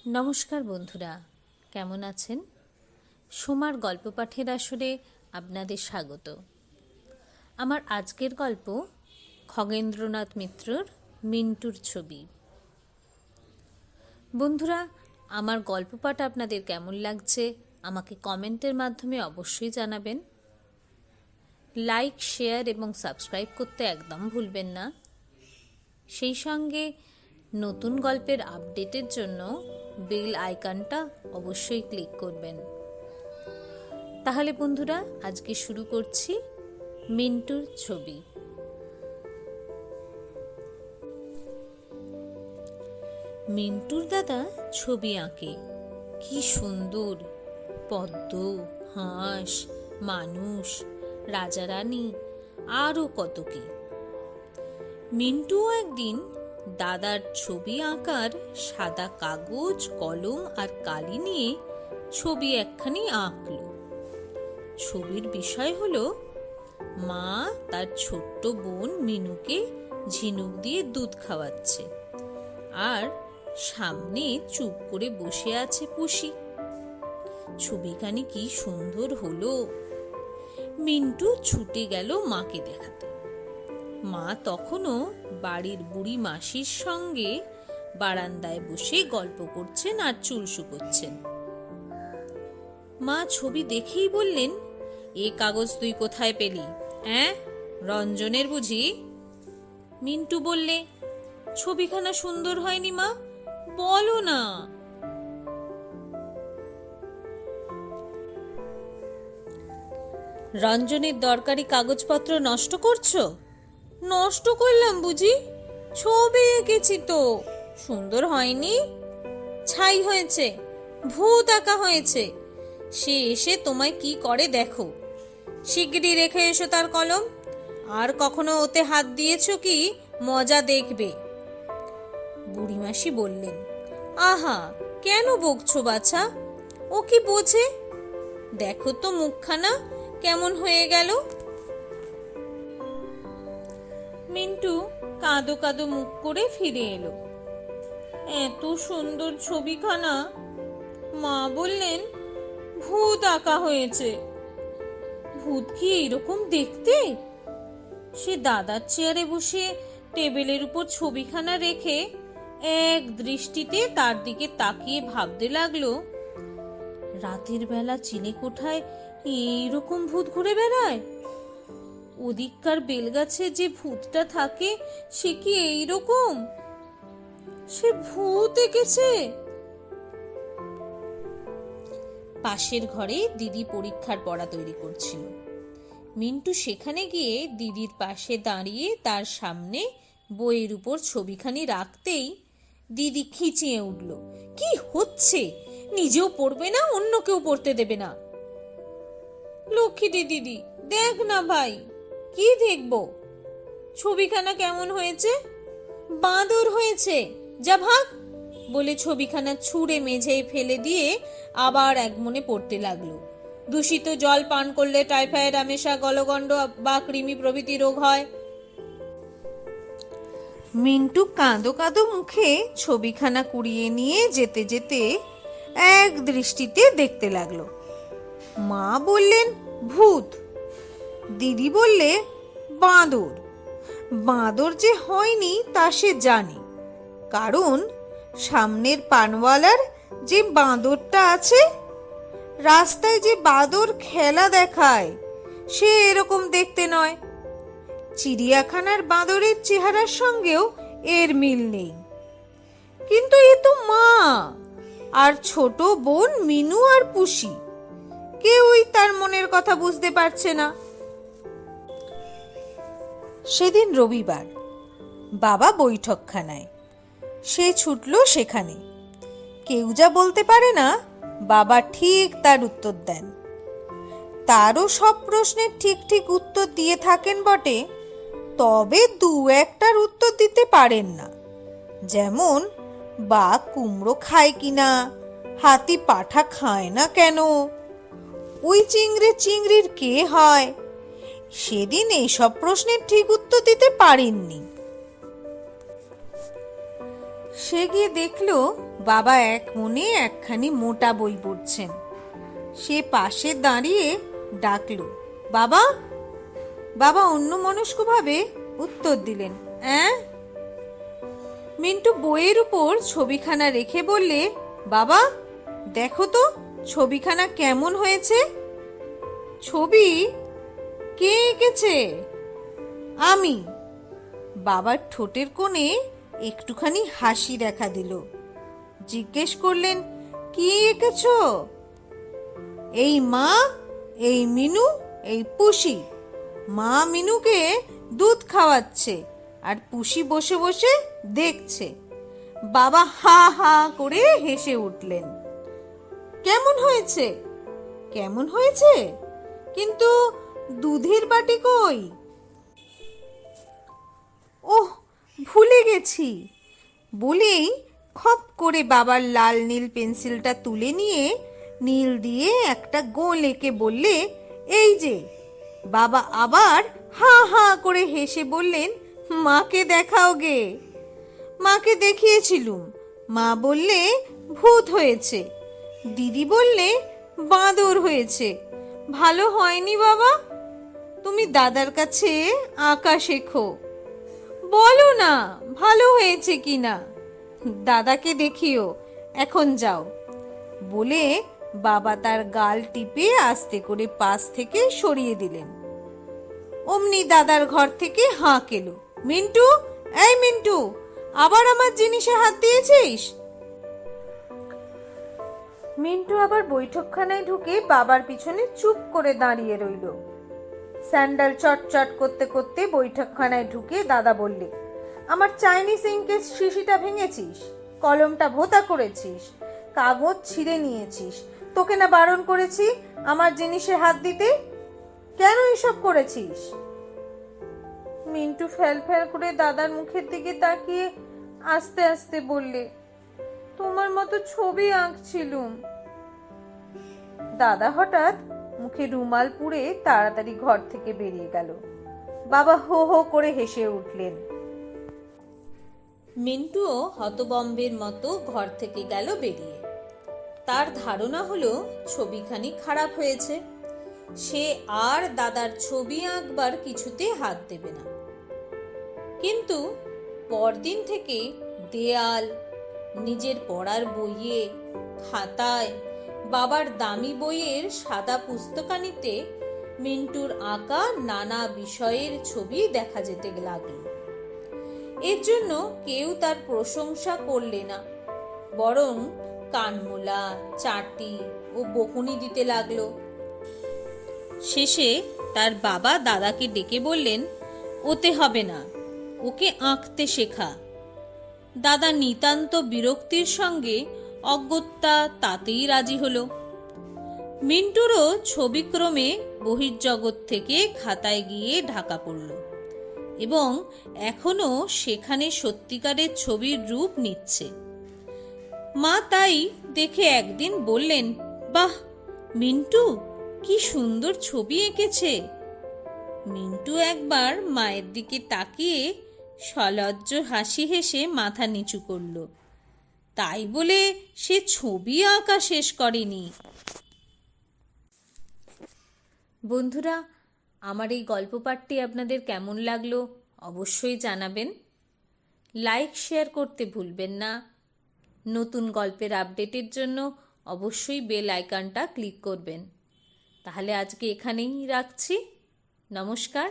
নমস্কার বন্ধুরা, কেমন আছেন? সোমার গল্প পাঠের আসরে আপনাদের স্বাগত। আমার আজকের গল্প খগেন্দ্রনাথ মিত্রর মিন্টুর ছবি। বন্ধুরা, আমার গল্প পাঠ আপনাদের কেমন লাগছে আমাকে কমেন্টের মাধ্যমে অবশ্যই জানাবেন। লাইক, শেয়ার এবং সাবস্ক্রাইব করতে একদম ভুলবেন না। সেই সঙ্গে নতুন গল্পের আপডেটের জন্য বেল আইকনটা অবশ্যই ক্লিক করবেন। তাহলে বন্ধুরা, আজকে শুরু করছি মিন্টুর ছবি। মিন্টুর দাদা ছবি আঁকে। কি সুন্দর! পদ্ম, হাঁস, মানুষ, রাজা রানী, আরও কত কি। মিন্টুও একদিন দাদার ছবি আঁকার সাদা কাগজ, কলম আর কালি নিয়ে ছবি একখানি আঁকল। ছবির বিষয় হলো মা তার ছোট্ট বোন মিনুকে ঝিনুক দিয়ে দুধ খাওয়াচ্ছে, আর সামনে চুপ করে বসে আছে পুষি। ছবিখানি কি সুন্দর হলো! মিন্টু ছুটে গেল মাকে দেখাতে। মা তখনও বাড়ির বুড়ি মাসির সঙ্গে বারান্দায় বসে গল্প করছেন আর চুল শুকোচ্ছেন। মা ছবি দেখেই বললেন, এ কাগজ তুই কোথায় পেলি? রঞ্জনের বুঝি? মিন্টু বললে, ছবিখানা সুন্দর হয়নি মা, বলো না। রঞ্জনের দরকারি কাগজপত্র নষ্ট করছো? নষ্ট করলাম বুঝি? ছবি এঁকেছি তো, সুন্দর হয়নি? ছাই হয়েছে, ভূত আঁকা হয়েছে। সে এসে তোমায় কি করে দেখো। শিগগিরই রেখে এসো তার কলম। আর কখনো ওতে হাত দিয়েছ কি মজা দেখবে। বুড়িমাসি বললেন, আহা, কেন বকছো বাছা? ও কি বোঝে? দেখো তো মুখখানা কেমন হয়ে গেল। মিন্টু কাঁদো কাঁদো মুখ করে ফিরে এলো। এত সুন্দর ছবিখানা! মা বললেন, ভূত আঁকা হয়েছে। ভূত কি এইরকম দেখতে? সে দাদার চেয়ারে বসে টেবিলের উপর ছবিখানা রেখে এক দৃষ্টিতে তার দিকে তাকিয়ে ভাবতে লাগলো, রাতের বেলা চিলেকোঠায় এইরকম ভূত ঘুরে বেড়ায়? ওদিককার বেলগাছে যে ভূতটা থাকে সে কি এইরকম? সে ভূত এঁকেছে। পাশের ঘরে দিদি পরীক্ষার পড়া তৈরি করছিল। মিন্টু সেখানে গিয়ে দিদির পাশে দাঁড়িয়ে তার সামনে বইয়ের উপর ছবিখানি রাখতেই দিদি খিচিয়ে উঠল, কি হচ্ছে? নিজেও পড়বে না, অন্য কেউ পড়তে দেবে না। লক্ষ্মী দিদি, দেখ না ভাই। কি দেখবো? ছবিখানা কেমন হয়েছে? বাঁদর হয়েছে, যা ভাগ বলে ছবিখানা ছুঁড়ে মেঝেয় ফেলে দিয়ে আবার এক মনে পড়তে লাগলো, দূষিত জল পান করলে টাইফয়েড, আমেশা, গলগণ্ড বা কৃমি প্রভৃতি রোগ হয়। মিন্টু কাঁদো কাঁদো মুখে ছবিখানা কুড়িয়ে নিয়ে যেতে যেতে এক দৃষ্টিতে দেখতে লাগলো। মা বললেন, ভূত। দিদি বললে, বাঁদর। বাঁদর যে হয়নি তা সে জানে, কারণ সামনের পানওয়ালার যে বাঁদরটা আছে, রাস্তায় যে বাঁদর খেলা দেখায়, সে এরকম দেখতে নয়। চিড়িয়াখানার বাঁদরের চেহারার সঙ্গেও এর মিল নেই। কিন্তু এ তো মা আর ছোট বোন মিনু আর পুষি, কেউই তার মনের কথা বুঝতে পারছে না। সেদিন রবিবার, বাবা বৈঠকখানায়। সে ছুটল সেখানে। কেউ যা বলতে পারে না, বাবা ঠিক তার উত্তর দেন। তারও সব প্রশ্নের ঠিক ঠিক উত্তর দিয়ে থাকেন বটে, তবে দু একটার উত্তর দিতে পারেন না। যেমন, বাঘ কুমড়ো খায় কিনা, হাতি পাঠা খায় না কেন, ওই চিংড়ির কে হয়, সেদিন এইসব প্রশ্নের ঠিক উত্তর দিতে পারেননি। সে গিয়ে দেখলো বাবা এক মনে একখানি মোটা বই পড়ছেন। সে পাশে দাঁড়িয়ে ডাকলো, বাবা। বাবা অন্যমনস্কভাবে উত্তর দিলেন, অ্যাঁ? মিন্টু বইয়ের উপর ছবিখানা রেখে বললে, বাবা দেখো তো ছবিখানা কেমন হয়েছে। ছবি কে এঁকেছে? আমি। বাবার ঠোঁটের কোণে একটুখানি হাসি দেখা দিল। জিজ্ঞেস করলেন, কি এঁকেছ? এই মা, এই মিনু, এই পুষি। মা মিনুকে দুধ খাওয়াচ্ছে আর পুষি বসে বসে দেখছে। বাবা হা হা করে হেসে উঠলেন। কেমন হয়েছে? কেমন হয়েছে? কিন্তু দুধের বাটি কই? ওহ, ভুলে গেছি বলেই খপ করে বাবার লাল নীল পেন্সিলটা তুলে নিয়ে নীল দিয়ে একটা গোল এঁকে বললে, এই যে। বাবা আবার হা হা করে হেসে বললেন, মাকে দেখাও গে। মাকে দেখিয়েছিলুম। মা বললে ভূত হয়েছে, দিদি বললে বাঁদর হয়েছে। ভালো হয়নি বাবা? তুমি দাদার কাছে আঁকা শেখো, বলো না ভালো হয়েছে কিনা। দাদাকে দেখিও, এখন যাও। বলে বাবা তার গাল টিপে আস্তে করে পাশ থেকে সরিয়ে দিলেন। অমনি দাদার ঘর থেকে হাঁক এলো, মিন্টু, এই মিন্টু, আবার আমার জিনিসে হাত দিয়েছিস? মিন্টু আবার বৈঠকখানায় ঢুকে বাবার পিছনে চুপ করে দাঁড়িয়ে রইল। স্যান্ডেল চটচট করতে করতে বৈঠকখানায় ঢুকে দাদা বললে, আমার চাইনিজ ইঙ্কের শিশিটা ভেঙেছিস, কলমটা ভোঁতা করেছিস, কাগজ ছিঁড়ে নিয়েছিস। তোকে না বারণ করেছি আমার জিনিসে হাত দিতে? কেন এসব করেছিস? মিন্টু ফ্যাল ফ্যাল করে দাদার মুখের দিকে তাকিয়ে আস্তে আস্তে বললে, তোমার মতো ছবি আঁকছিলুম। দাদা হঠাৎ মুখে রুমাল পুড়ে তাড়াতাড়ি ঘর থেকে বেরিয়ে গেল। বাবা হো হো করে হেসে উঠলেন। মিন্টুও হতবম্বের মতো ঘর থেকে গেল বেরিয়ে। তার ধারণা হলো ছবিখানি খারাপ হয়েছে। সে আর দাদার ছবি আঁকবার কিছুতে হাত দেবে না। কিন্তু পরদিন থেকে দেয়াল, নিজের পড়ার বইয়ে, খাতায়, বাবার দামি বইয়ের সাদা পুস্তকানিতে মিন্টুর আঁকা নানা বিষয়ের ছবি দেখা যেতে লাগলো। এর জন্য কেউ তার প্রশংসা করলে না, বরং কানমোলা, চাটি ও বকুনি দিতে লাগলো। শেষে তার বাবা দাদাকে ডেকে বললেন, ওতে হবে না, ওকে আঁকতে শেখা। দাদা নিতান্ত বিরক্তির সঙ্গে অগত্যা তাতেই রাজি হলো। মিন্টুরও ছবিক্রমে বহির্জগৎ থেকে খাতায় গিয়ে ঢাকা পড়ল এবং এখনো সেখানে সত্যিকারের ছবির রূপ নিচ্ছে। মা তাই দেখে একদিন বললেন, বাহ মিন্টু, কি সুন্দর ছবি এঁকেছে। মিন্টু একবার মায়ের দিকে তাকিয়ে সলজ্জ হাসি হেসে মাথা নিচু করল। তাই বলে সে ছবি আঁকা শেষ করেনি। বন্ধুরা, আমার এই গল্প পাঠটি আপনাদের কেমন লাগলো অবশ্যই জানাবেন। লাইক শেয়ার করতে ভুলবেন না। নতুন গল্পের আপডেটের জন্য অবশ্যই বেল আইকনটা ক্লিক করবেন। তাহলে আজকে এখানেই রাখছি। নমস্কার।